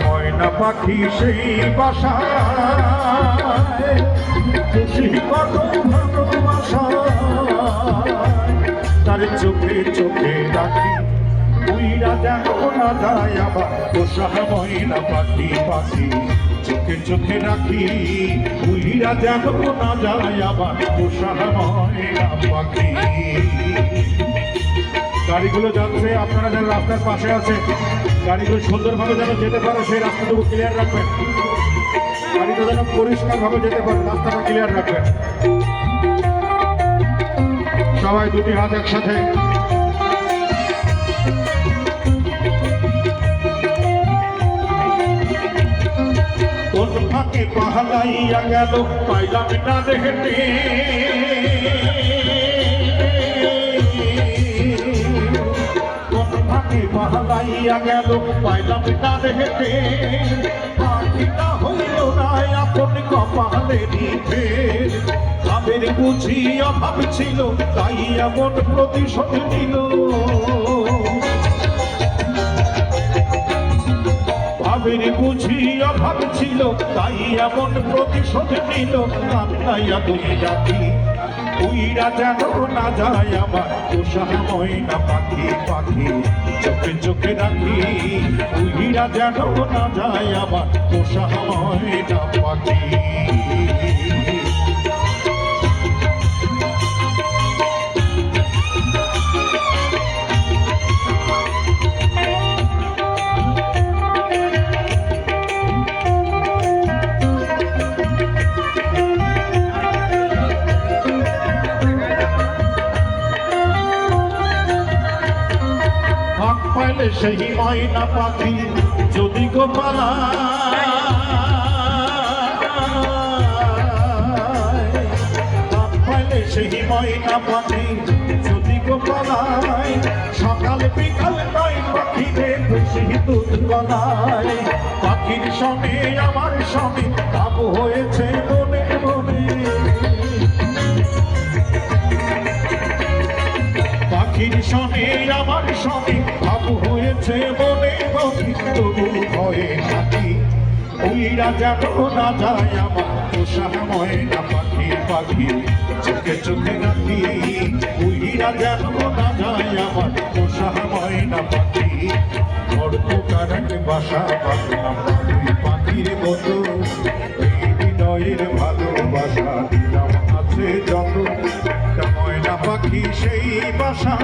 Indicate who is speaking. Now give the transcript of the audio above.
Speaker 1: ময়না পাখি সেই বাসায় খুশি কত ভালোবাসা তার চোখে চোখে রাখি উইরা দেখো না যায় আবার পোষা ময়না পাখি পাখি চোখে চোখে রাখি উইরা দেখো না যায় আবার পোষা ময়না পাখি। গাড়িগুলো যাচ্ছে, আপনারা যেন রাস্তার পাশে আছে গাড়িগুলো সুন্দরভাবে যেন যেতে পারে সেই রাস্তাটুকু ক্লিয়ার রাখবেন, গাড়িটা যেন পরিষ্কারভাবে যেতে পারে রাস্তাটা ক্লিয়ার রাখবেন। সবাই দুটি হাত একসাথে। কোন ফাঁকে পাহালাইয়া গেল পাইলাম না দেখতে পাহালাইয়া গেল পাইলাম না দেখতে পাখিটা হইল না আপন কপালেরই ফের ভাবের বুঝি অভাব ছিল তাই এমন প্রতিশোধ নিল ভাবের বুঝি অভাব ছিল তাই এমন প্রতিশোধ নিল কামনাইয়া দুই রাখি উইরা যেন না যায় আমার পোষা ময়না পাখি পাখি চোখে চোখে রাখি উইরা যেন না যায় আমার পোষা ময়না পাখি। পাইলে সেই ময়না পাখি যদি গো পাইলে সেই ময়না পাখি যদি গো পালায় সকাল বিকাল নয় পাখিরে খুশি দুধ গলায় পাখির সঙ্গে আমার সঙ্গে ভাব হয়েছে মনে মনে পাখির সঙ্গে আমার সঙ্গে ভাব হয়েছে মনে মনে তবু ভয়ে থাকি উইরা যেন না যায় আমার পোষা ময়না পাখি পাখি চোখে চোখে রাখি উইরা যেন না যায় আমার পোষা ময়না পাখি অর্ধকার বাসা বাঁধলাম দুই পাখির মতো এই হৃদয়ের ভালোবাসা দিলাম আছে যত ময়না পাখি সেই বাসা।